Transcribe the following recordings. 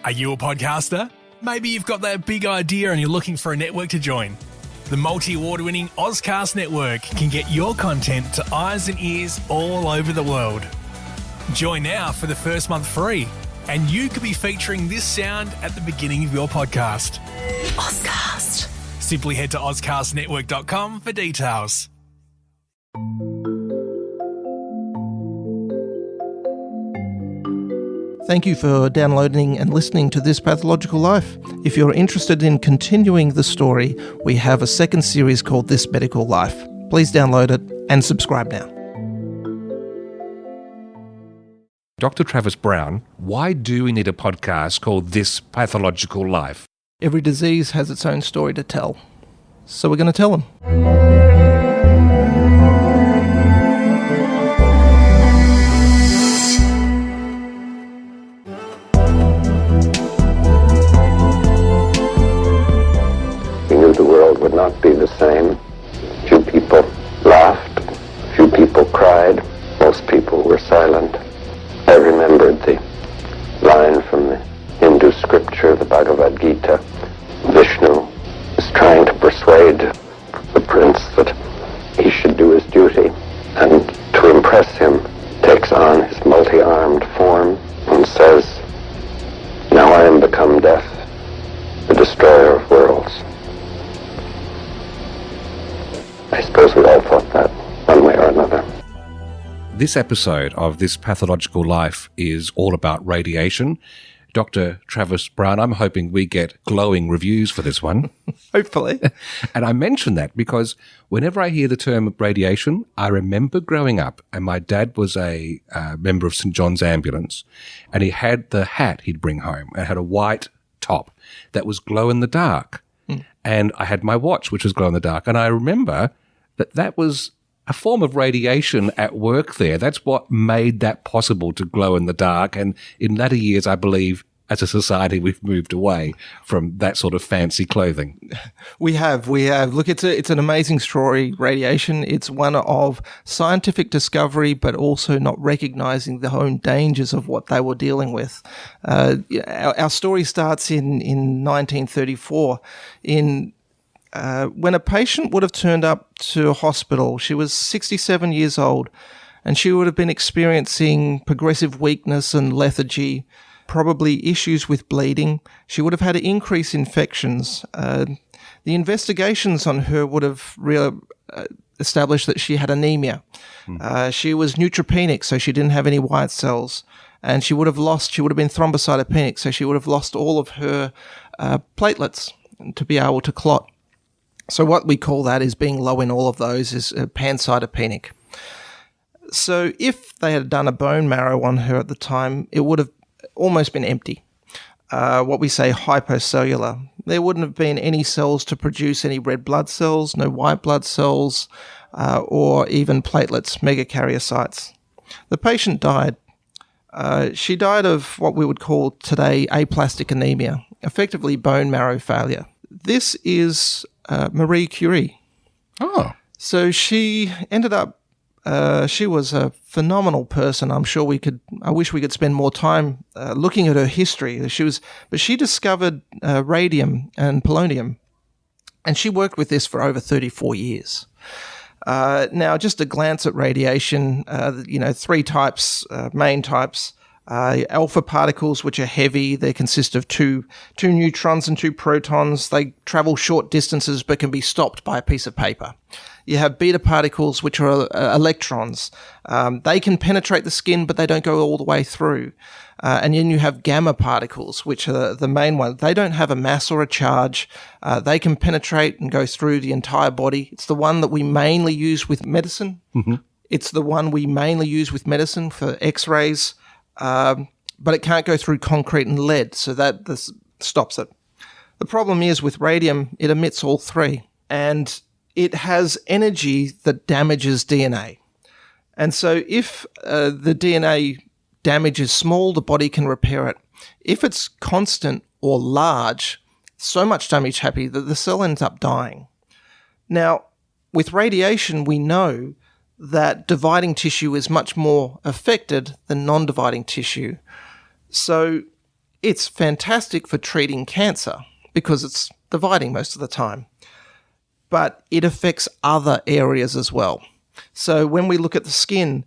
Are you a podcaster? Maybe you've got that big idea and you're looking for a network to join. The multi-award-winning Ozcast Network can get your content to eyes and ears all over the world. Join now for the first month free, and you could be featuring this sound at the beginning of your podcast. Ozcast. Simply head to ozcastnetwork.com for details. Thank you for downloading and listening to This Pathological Life. If you're interested in continuing the story, we have a second series called This Medical Life. Please download it and subscribe now. Dr. Travis Brown, why do we need a podcast called This Pathological Life? Every disease has its own story to tell. So we're going to tell them. Would not be the same. Few people laughed, few people cried, most people were silent. I remembered the line from the Hindu scripture, the Bhagavad Gita. Vishnu is trying to persuade the prince that he should do his duty, and to impress him takes on his multi-armed form and says, "Now I am become death, the destroyer of worlds." I suppose we all thought that one way or another. This episode of This Pathological Life is all about radiation. Dr. Travis Brown, I'm hoping we get glowing reviews for this one. Hopefully. And I mention that because whenever I hear the term radiation, I remember growing up, and my dad was a member of St. John's Ambulance, and he had the hat he'd bring home and had a white top that was glow in the dark. And I had my watch, which was glow in the dark. And I remember that was a form of radiation at work there. That's what made that possible, to glow in the dark. And in latter years, I believe, as a society, we've moved away from that sort of fancy clothing. We have. Look, it's an amazing story, radiation. It's one of scientific discovery, but also not recognizing the own dangers of what they were dealing with. Our story starts in 1934 when a patient would have turned up to a hospital. She was 67 years old, and she would have been experiencing progressive weakness and lethargy, probably issues with bleeding. She would have had increased infections. The investigations on her would have established that she had anemia. She was neutropenic, so she didn't have any white cells. And she would have been thrombocytopenic, so she would have lost all of her platelets to be able to clot. So what we call that is being low in all of those is pancytopenic. So if they had done a bone marrow on her at the time, it would have almost been empty. What we say hypocellular. There wouldn't have been any cells to produce any red blood cells, no white blood cells, or even platelets, megakaryocytes. The patient died. She died of what we would call today aplastic anemia, effectively bone marrow failure. This is Marie Curie. Oh. So she ended up, she was a phenomenal person. I wish we could spend more time looking at her history. But she discovered radium and polonium, and she worked with this for over 34 years. Now, just a glance at radiation, three types, main types. Alpha particles, which are heavy. They consist of two neutrons and two protons. They travel short distances but can be stopped by a piece of paper. You have beta particles, which are electrons. They can penetrate the skin, but they don't go all the way through. And then you have gamma particles, which are the main one. They don't have a mass or a charge. They can penetrate and go through the entire body. It's the one that we mainly use with medicine. Mm-hmm. It's the one we mainly use with medicine for X-rays. But it can't go through concrete and lead, so this stops it. The problem is with radium, it emits all three, and it has energy that damages DNA. And so if the DNA damage is small, the body can repair it. If it's constant or large, so much damage happens that the cell ends up dying. Now, with radiation, we know that dividing tissue is much more affected than non-dividing tissue. So It's fantastic for treating cancer because it's dividing most of the time. But it affects other areas as well. So when we look at the skin,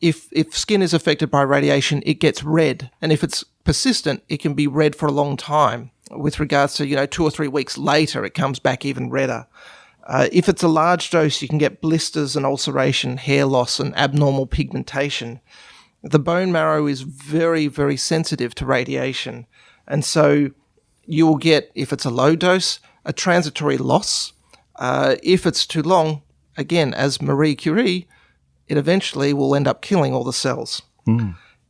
if skin is affected by radiation, it gets red. And if it's persistent, it can be red for a long time. With regards to, 2 or 3 weeks later, it comes back even redder. If it's a large dose, you can get blisters and ulceration, hair loss, and abnormal pigmentation. The bone marrow is very, very sensitive to radiation. And so you will get, if it's a low dose, a transitory loss. If it's too long, again, as Marie Curie, it eventually will end up killing all the cells.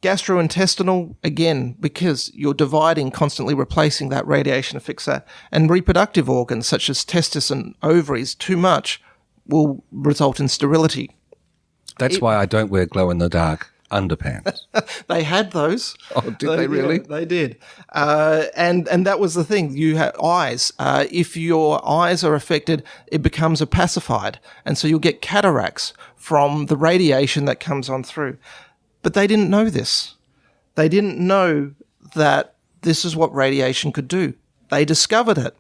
Gastrointestinal, again, because you're dividing, constantly replacing that radiation affects that. And reproductive organs, such as testes and ovaries, too much will result in sterility. That's why I don't wear glow-in-the-dark underpants. They had those. Oh, did they really? Yeah, they did. And that was the thing. You have eyes. If your eyes are affected, it becomes opacified. And so you'll get cataracts from the radiation that comes on through. But they didn't know this. They didn't know that this is what radiation could do. They discovered it.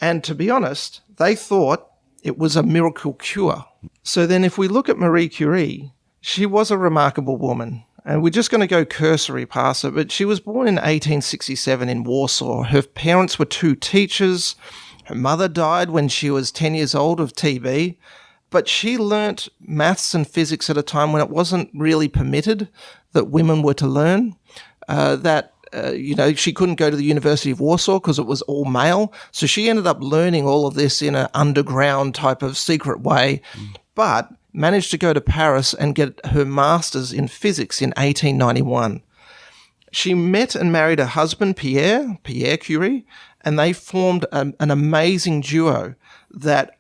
And to be honest, they thought it was a miracle cure. So then if we look at Marie Curie, she was a remarkable woman. And we're just going to go cursory past her, but she was born in 1867 in Warsaw. Her parents were 2 teachers. Her mother died when she was 10 years old of TB. But she learnt maths and physics at a time when it wasn't really permitted that women were to learn. She couldn't go to the University of Warsaw because it was all male. So she ended up learning all of this in an underground type of secret way, but managed to go to Paris and get her master's in physics in 1891. She met and married her husband, Pierre Curie, and they formed an amazing duo that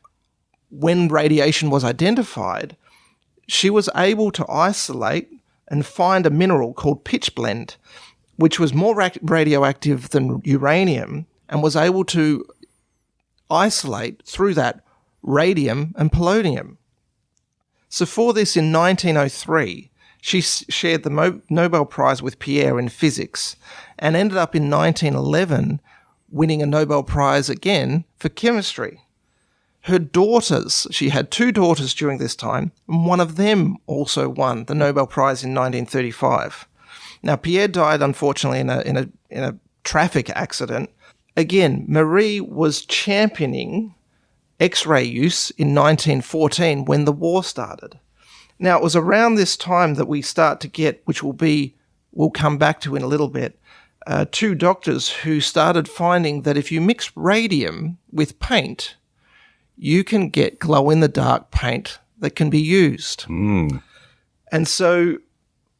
when radiation was identified, she was able to isolate and find a mineral called pitchblende, which was more radioactive than uranium and was able to isolate through that radium and polonium. So for this, in 1903, she shared the Nobel Prize with Pierre in physics and ended up in 1911 winning a Nobel Prize again for chemistry. Her daughters, she had 2 daughters during this time, and one of them also won the Nobel Prize in 1935. Now, Pierre died, unfortunately, in a traffic accident. Again, Marie was championing X-ray use in 1914 when the war started. Now, it was around this time that we start to get, which we'll come back to in a little bit, 2 doctors who started finding that if you mix radium with paint, you can get glow-in-the-dark paint that can be used. And so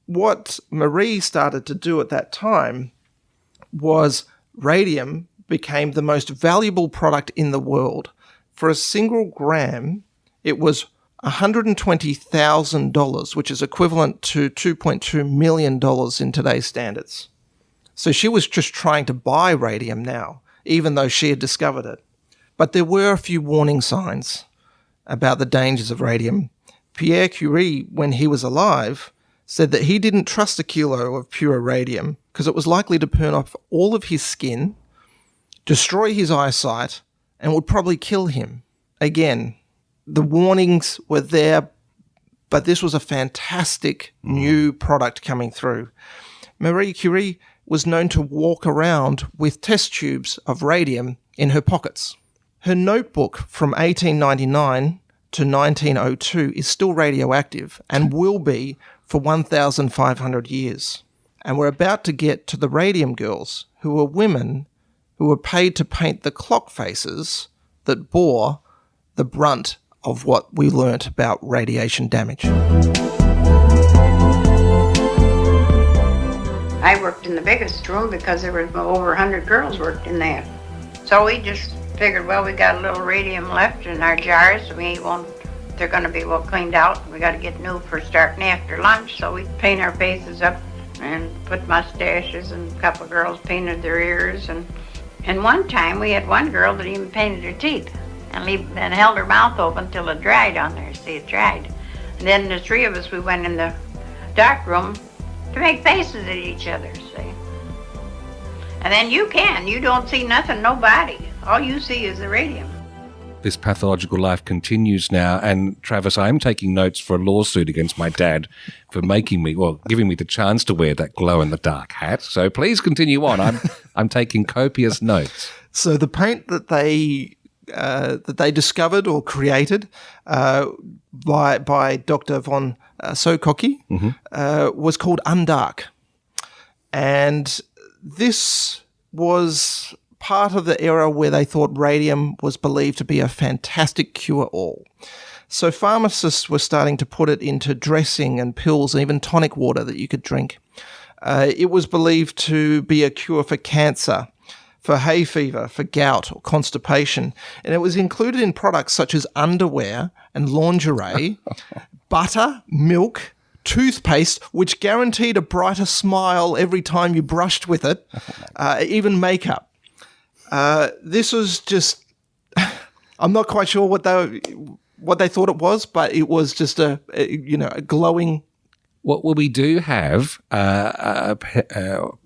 what Marie started to do at that time was radium became the most valuable product in the world. For a single gram, it was $120,000, which is equivalent to $2.2 million in today's standards. So she was just trying to buy radium now, even though she had discovered it. But there were a few warning signs about the dangers of radium. Pierre Curie, when he was alive, said that he didn't trust a kilo of pure radium because it was likely to burn off all of his skin, destroy his eyesight, and would probably kill him. Again, the warnings were there, but this was a fantastic new product coming through. Marie Curie was known to walk around with test tubes of radium in her pockets. Her notebook from 1899 to 1902 is still radioactive and will be for 1,500 years. And we're about to get to the radium girls, who were women who were paid to paint the clock faces that bore the brunt of what we learnt about radiation damage. I worked in the biggest room because there were over 100 girls worked in there. So we just figured, well, we got a little radium left in our jars. They're going to be well cleaned out. We got to get new for starting after lunch. So we paint our faces up and put mustaches, and a couple of girls painted their ears. And one time we had one girl that even painted her teeth and held her mouth open till it dried on there. See, it dried. And then the 3 of us, we went in the dark room to make faces at each other, see. And then you don't see nothing, nobody. All you see is the radium. This pathological life continues now, and Travis, I am taking notes for a lawsuit against my dad for giving me the chance to wear that glow-in-the-dark hat. So please continue on. I'm taking copious notes. So the paint that they discovered or created by Dr. von Sokoki was called Undark, and this was part of the era where they thought radium was believed to be a fantastic cure-all. So pharmacists were starting to put it into dressing and pills and even tonic water that you could drink. It was believed to be a cure for cancer, for hay fever, for gout or constipation. And it was included in products such as underwear and lingerie, butter, milk, toothpaste, which guaranteed a brighter smile every time you brushed with it, even makeup. This was just, I'm not quite sure what they thought it was, but it was just a glowing. Well, we do have a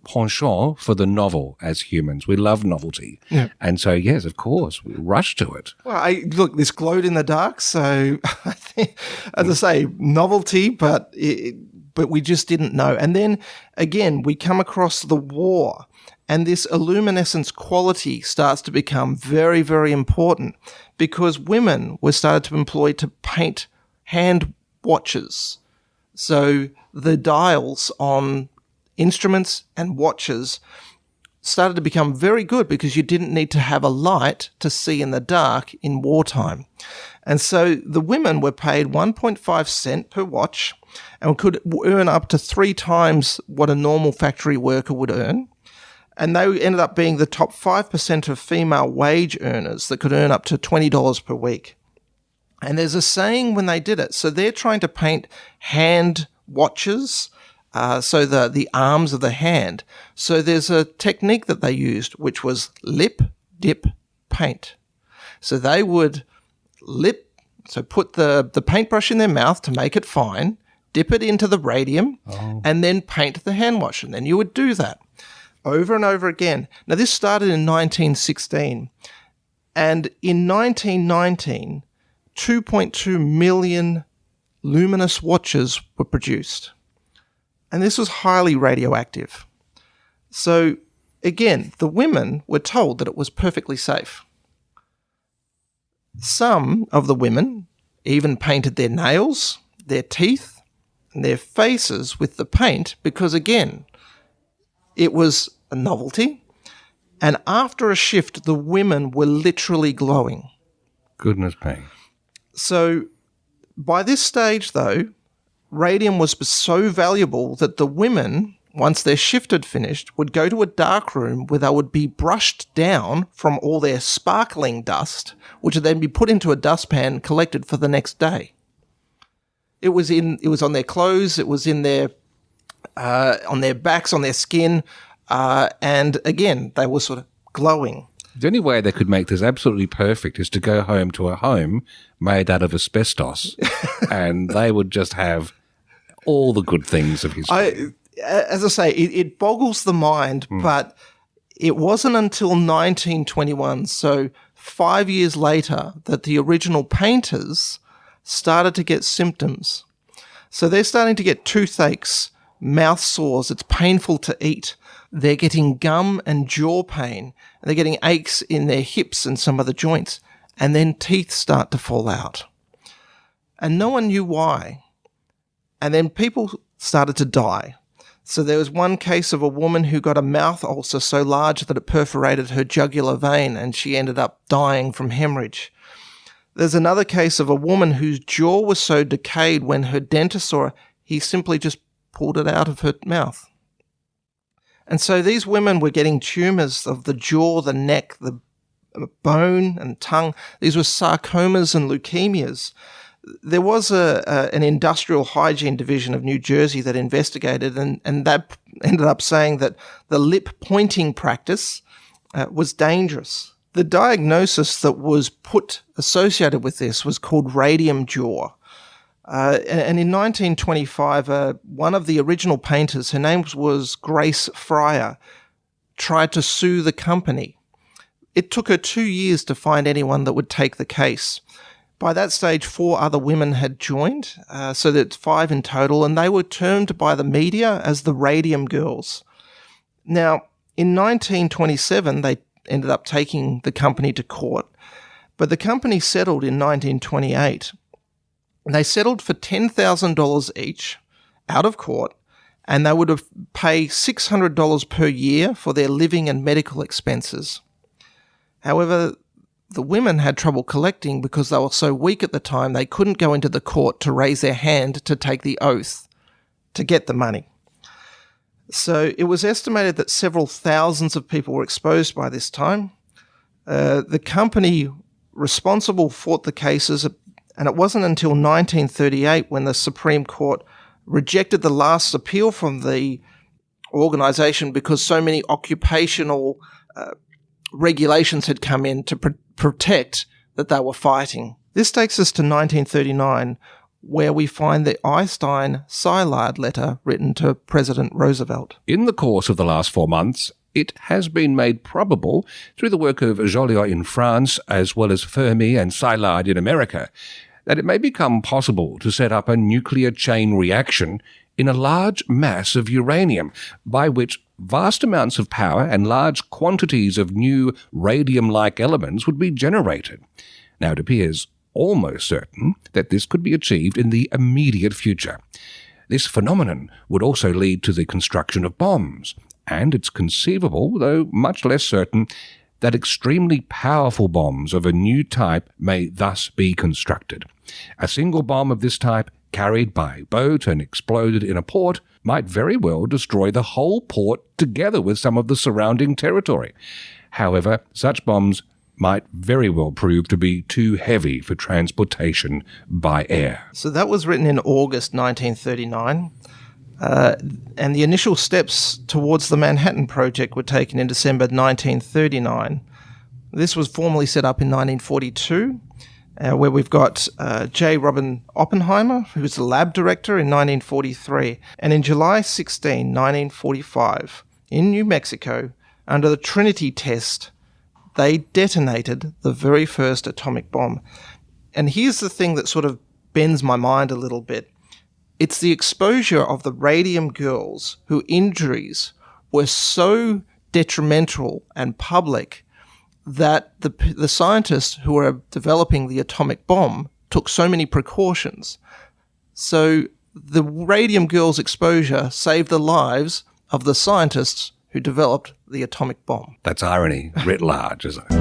penchant for the novel as humans. We love novelty. Yeah. And so, yes, of course, we rush to it. Well, this glowed in the dark, so I think, as I say, novelty, but we just didn't know. And then, again, we come across the war, and this illuminescence quality starts to become very, very important because women were started to employ to paint hand watches. So the dials on instruments and watches started to become very good because you didn't need to have a light to see in the dark in wartime. And so the women were paid 1.5 cent per watch and could earn up to 3 times what a normal factory worker would earn. And they ended up being the top 5% of female wage earners that could earn up to $20 per week. And there's a saying when they did it. So they're trying to paint hand watches, so the arms of the hand. So there's a technique that they used, which was lip, dip, paint. So they would put the paintbrush in their mouth to make it fine, dip it into the radium, and then paint the hand wash. And then you would do that over and over again. Now, this started in 1916. And in 1919... 2.2 million luminous watches were produced. And this was highly radioactive. So, again, the women were told that it was perfectly safe. Some of the women even painted their nails, their teeth, and their faces with the paint because, again, it was a novelty. And after a shift, the women were literally glowing. Goodness me. So by this stage, though, radium was so valuable that the women, once their shift had finished, would go to a dark room where they would be brushed down from all their sparkling dust, which would then be put into a dustpan and collected for the next day. It was on their clothes, it was in their on their backs, on their skin, and again, they were sort of glowing. The only way they could make this absolutely perfect is to go home to a home made out of asbestos, and they would just have all the good things of history. As I say, it boggles the mind, but it wasn't until 1921, so 5 years later, that the original painters started to get symptoms. So they're starting to get toothaches, mouth sores, it's painful to eat. They're getting gum and jaw pain. They're getting aches in their hips and some of the joints. And then teeth start to fall out. And no one knew why. And then people started to die. So there was one case of a woman who got a mouth ulcer so large that it perforated her jugular vein and she ended up dying from hemorrhage. There's another case of a woman whose jaw was so decayed when her dentist saw her, he simply just pulled it out of her mouth. And so these women were getting tumours of the jaw, the neck, the bone and tongue. These were sarcomas and leukemias. There was an industrial hygiene division of New Jersey that investigated, and that ended up saying that the lip pointing practice was dangerous. The diagnosis that was associated with this was called radium jaw. And in 1925, one of the original painters, her name was Grace Fryer, tried to sue the company. It took her 2 years to find anyone that would take the case. By that stage, 4 other women had joined, so that's 5 in total, and they were termed by the media as the Radium Girls. Now, in 1927, they ended up taking the company to court, but the company settled in 1928. They settled for $10,000 each out of court, and they would have paid $600 per year for their living and medical expenses. However, the women had trouble collecting because they were so weak at the time they couldn't go into the court to raise their hand to take the oath to get the money. So it was estimated that several thousands of people were exposed by this time. The company responsible fought the cases, and it wasn't until 1938 when the Supreme Court rejected the last appeal from the organisation because so many occupational regulations had come in to protect that they were fighting. This takes us to 1939, where we find the Einstein-Szilard letter written to President Roosevelt. In the course of the last 4 months, it has been made probable, through the work of Joliot in France, as well as Fermi and Szilard in America, that it may become possible to set up a nuclear chain reaction in a large mass of uranium, by which vast amounts of power and large quantities of new radium-like elements would be generated. Now, it appears almost certain that this could be achieved in the immediate future. This phenomenon would also lead to the construction of bombs, and it's conceivable, though much less certain, that extremely powerful bombs of a new type may thus be constructed. A single bomb of this type, carried by boat and exploded in a port, might very well destroy the whole port together with some of the surrounding territory. However, such bombs might very well prove to be too heavy for transportation by air. So that was written in August 1939, and the initial steps towards the Manhattan Project were taken in December 1939. This was formally set up in 1942, where we've got J. Robert Oppenheimer, who's the lab director, in 1943. And in July 16, 1945, in New Mexico, under the Trinity test, they detonated the very first atomic bomb. And here's the thing that sort of bends my mind a little bit. It's the exposure of the Radium Girls whose injuries were so detrimental and public that the scientists who were developing the atomic bomb took so many precautions. So the Radium Girls' exposure saved the lives of the scientists who developed the atomic bomb. That's irony writ large, isn't it?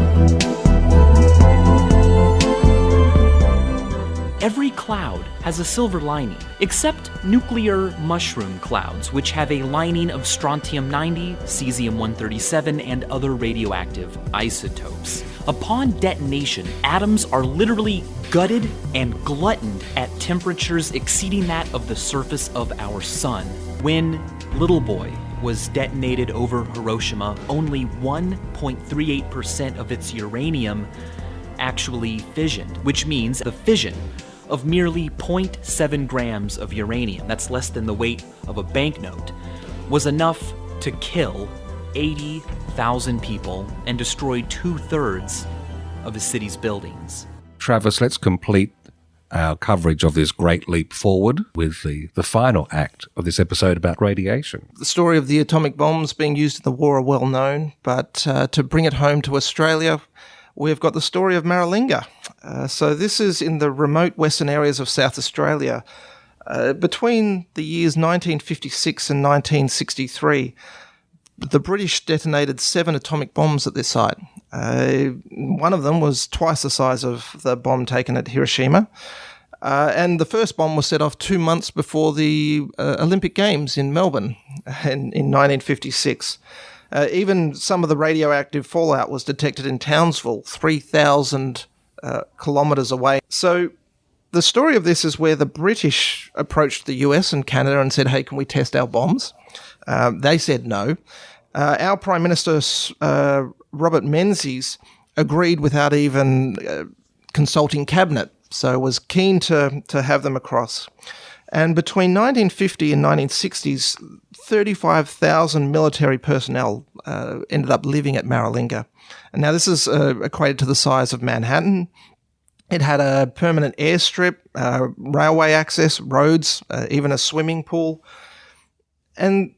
Every cloud has a silver lining, except nuclear mushroom clouds, which have a lining of strontium-90, cesium-137, and other radioactive isotopes. Upon detonation, atoms are literally gutted and gluttoned at temperatures exceeding that of the surface of our sun. When Little Boy was detonated over Hiroshima, only 1.38% of its uranium actually fissioned, which means the fission of merely 0.7 grams of uranium, that's less than the weight of a banknote, was enough to kill 80,000 people and destroy 2/3 of a city's buildings. Travis, let's complete our coverage of this great leap forward with the final act of this episode about radiation. The story of the atomic bombs being used in the war are well known, but to bring it home to Australia, we've got the story of Maralinga. So this is in the remote western areas of South Australia. Between the years 1956 and 1963, the British detonated 7 atomic bombs at this site. One of them was twice the size of the bomb taken at Hiroshima. And the first bomb was set off 2 months before the Olympic Games in Melbourne in 1956. Even some of the radioactive fallout was detected in Townsville, 3,000 kilometres away. So the story of this is where the British approached the US and Canada and said, hey, can we test our bombs? They said no. Our Prime Minister, Robert Menzies, agreed without even consulting Cabinet, so was keen to have them across. And between 1950 and 1960s, 35,000 military personnel ended up living at Maralinga. And now this is equated to the size of Manhattan. It had a permanent airstrip, railway access, roads, even a swimming pool. And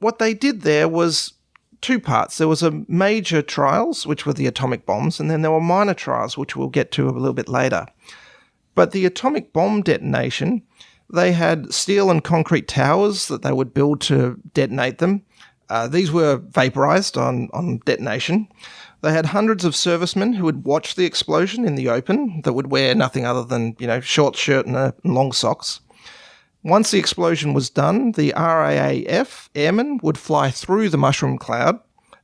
what they did there was two parts. There was a major trials, which were the atomic bombs, and then there were minor trials, which we'll get to a little bit later. But the atomic bomb detonation, they had steel and concrete towers that they would build to detonate them. These were vaporized on detonation. They had hundreds of servicemen who would watch the explosion in the open that would wear nothing other than, short shirt and long socks. Once the explosion was done, the RAAF airmen would fly through the mushroom cloud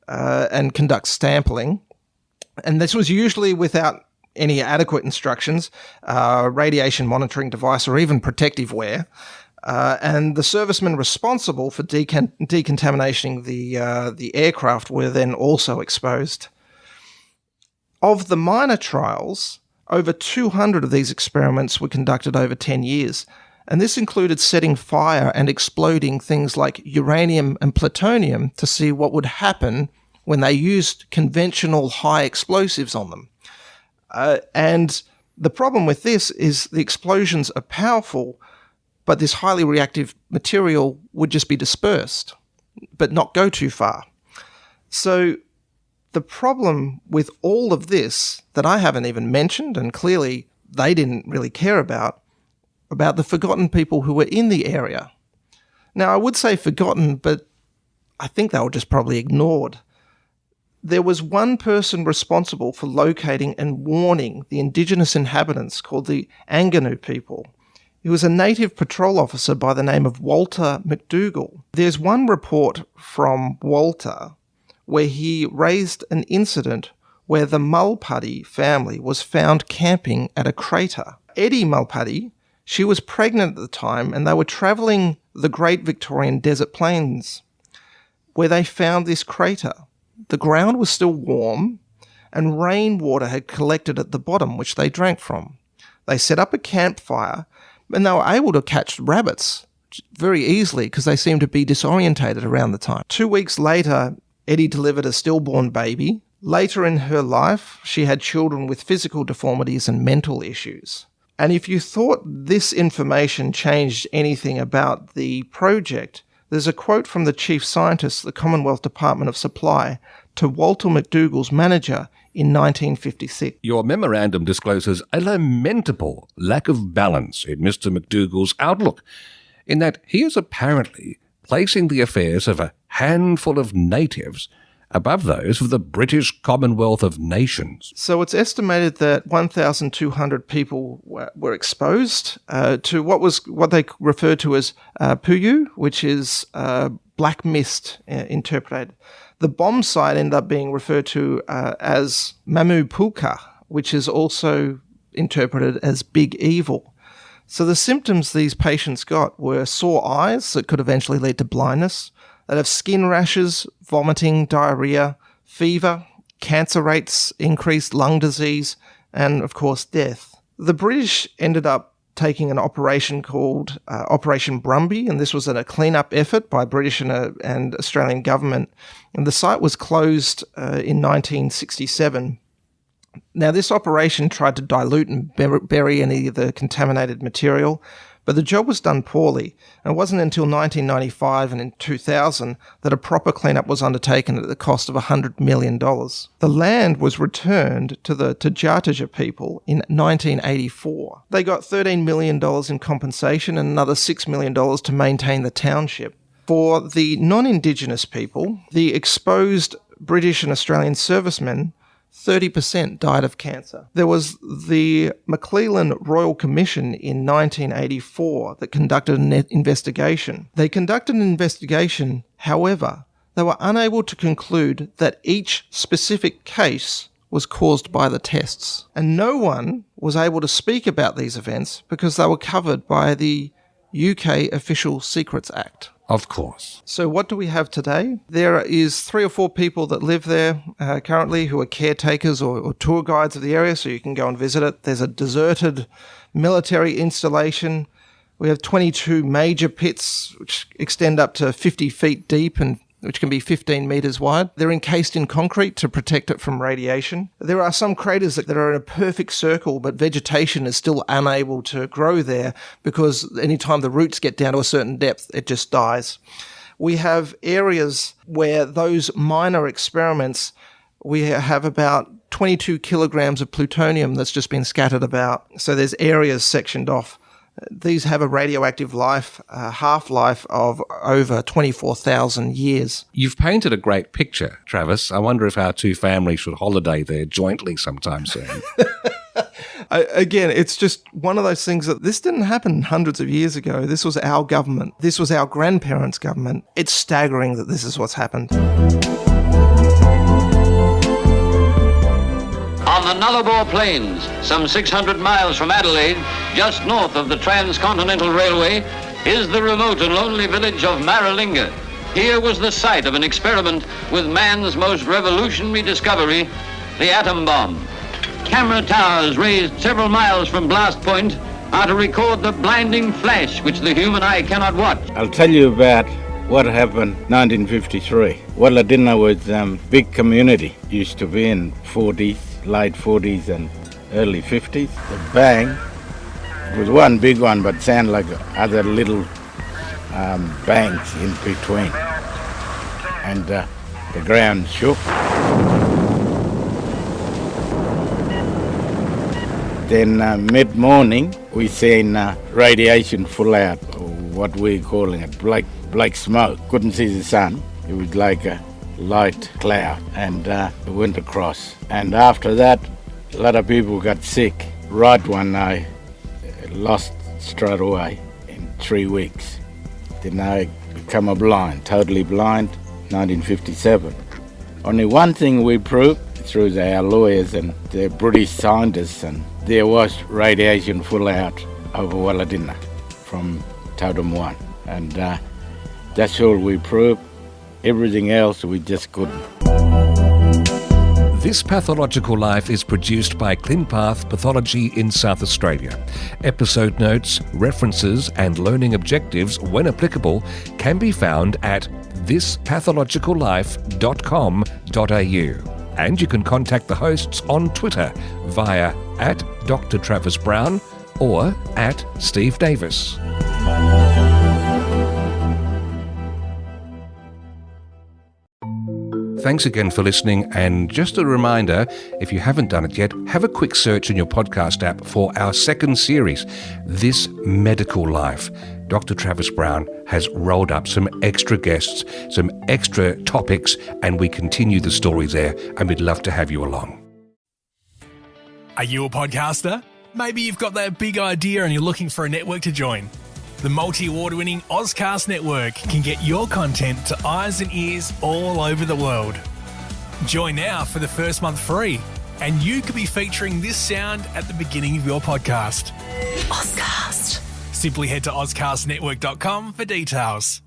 and conduct sampling. And this was usually without any adequate instructions, radiation monitoring device, or even protective wear. And the servicemen responsible for decontaminating the aircraft were then also exposed. Of the minor trials, over 200 of these experiments were conducted over 10 years. And this included setting fire and exploding things like uranium and plutonium to see what would happen when they used conventional high explosives on them. And the problem with this is the explosions are powerful, but this highly reactive material would just be dispersed, but not go too far. So the problem with all of this that I haven't even mentioned, and clearly they didn't really care about the forgotten people who were in the area. Now, I would say forgotten, but I think they were just probably ignored. There was one person responsible for locating and warning the indigenous inhabitants called the Anganu people. He was a native patrol officer by the name of Walter McDougall. There's one report from Walter where he raised an incident where the Mulpuddy family was found camping at a crater. Eddie Mulpuddy, she was pregnant at the time, and they were travelling the Great Victorian Desert Plains where they found this crater. The ground was still warm, and rainwater had collected at the bottom, which they drank from. They set up a campfire, and they were able to catch rabbits very easily because they seemed to be disorientated around the time. 2 weeks later, Eddie delivered a stillborn baby. Later in her life, she had children with physical deformities and mental issues. And if you thought this information changed anything about the project, there's a quote from the chief scientist of the Commonwealth Department of Supply to Walter McDougall's manager in 1956. Your memorandum discloses a lamentable lack of balance in Mr. McDougall's outlook, in that he is apparently placing the affairs of a handful of natives above those of the British Commonwealth of Nations. So it's estimated that 1,200 people were exposed to what they refer to as puyu, which is black mist interpreted. The bomb site ended up being referred to as Mamupulka, which is also interpreted as big evil. So the symptoms these patients got were sore eyes that could eventually lead to blindness. They'd have skin rashes, vomiting, diarrhea, fever, cancer rates, increased lung disease, and, of course, death. The British ended up taking an operation called Operation Brumby, and this was a clean-up effort by British and Australian government. And the site was closed in 1967. Now, this operation tried to dilute and bury any of the contaminated material, but the job was done poorly, and it wasn't until 1995 and in 2000 that a proper cleanup was undertaken at the cost of $100 million. The land was returned to the Tjataja people in 1984. They got $13 million in compensation and another $6 million to maintain the township. For the non-indigenous people, the exposed British and Australian servicemen, 30% died of cancer. There was the McClellan Royal Commission in 1984 that conducted an investigation. They conducted an investigation, however, they were unable to conclude that each specific case was caused by the tests. And no one was able to speak about these events because they were covered by the UK Official Secrets Act. Of course. So what do we have today? There is 3 or 4 people that live there currently who are caretakers or tour guides of the area, so you can go and visit it. There's a deserted military installation. We have 22 major pits which extend up to 50 feet deep and which can be 15 meters wide. They're encased in concrete to protect it from radiation. There are some craters that are in a perfect circle, but vegetation is still unable to grow there because anytime the roots get down to a certain depth, it just dies. We have areas where those minor experiments, we have about 22 kilograms of plutonium that's just been scattered about. So there's areas sectioned off. These have a radioactive life, a half-life of over 24,000 years. You've painted a great picture, Travis. I wonder if our two families should holiday there jointly sometime soon. Again, it's just one of those things that this didn't happen hundreds of years ago. This was our government. This was our grandparents' government. It's staggering that this is what's happened. On the Nullarbor Plains, some 600 miles from Adelaide, just north of the Transcontinental Railway, is the remote and lonely village of Maralinga. Here was the site of an experiment with man's most revolutionary discovery, the atom bomb. Camera towers raised several miles from blast point are to record the blinding flash which the human eye cannot watch. I'll tell you about what happened 1953. Walladina was a big community, used to be in 40s, late 40s and early 50s. The bang, it was one big one but sounded like other little bangs in between. And the ground shook. Then mid-morning we seen radiation full out, or what we're calling it, black smoke. Couldn't see the sun. It was like a light cloud, and it went across. And after that, a lot of people got sick. Right one I lost straight away in 3 weeks. Then I become totally blind, 1957. Only one thing we proved through our lawyers and the British scientists, and there was radiation full out over Walladina from Totem 1. And that's all we proved. Everything else we just couldn't. This Pathological Life is produced by ClinPath Pathology in South Australia. Episode notes, references and learning objectives, when applicable, can be found at thispathological.life.com.au. And you can contact the hosts on Twitter via @Dr. Travis Brown or @Steve Davis. Thanks again for listening, and just a reminder, if you haven't done it yet, have a quick search in your podcast app for our second series, This Medical Life. Dr. Travis Brown has rolled up some extra guests, some extra topics, and we continue the story there, and we'd love to have you along. Are you a podcaster? Maybe you've got that big idea and you're looking for a network to join. The multi-award-winning Ozcast Network can get your content to eyes and ears all over the world. Join now for the first month free, and you could be featuring this sound at the beginning of your podcast. Ozcast. Simply head to ozcastnetwork.com for details.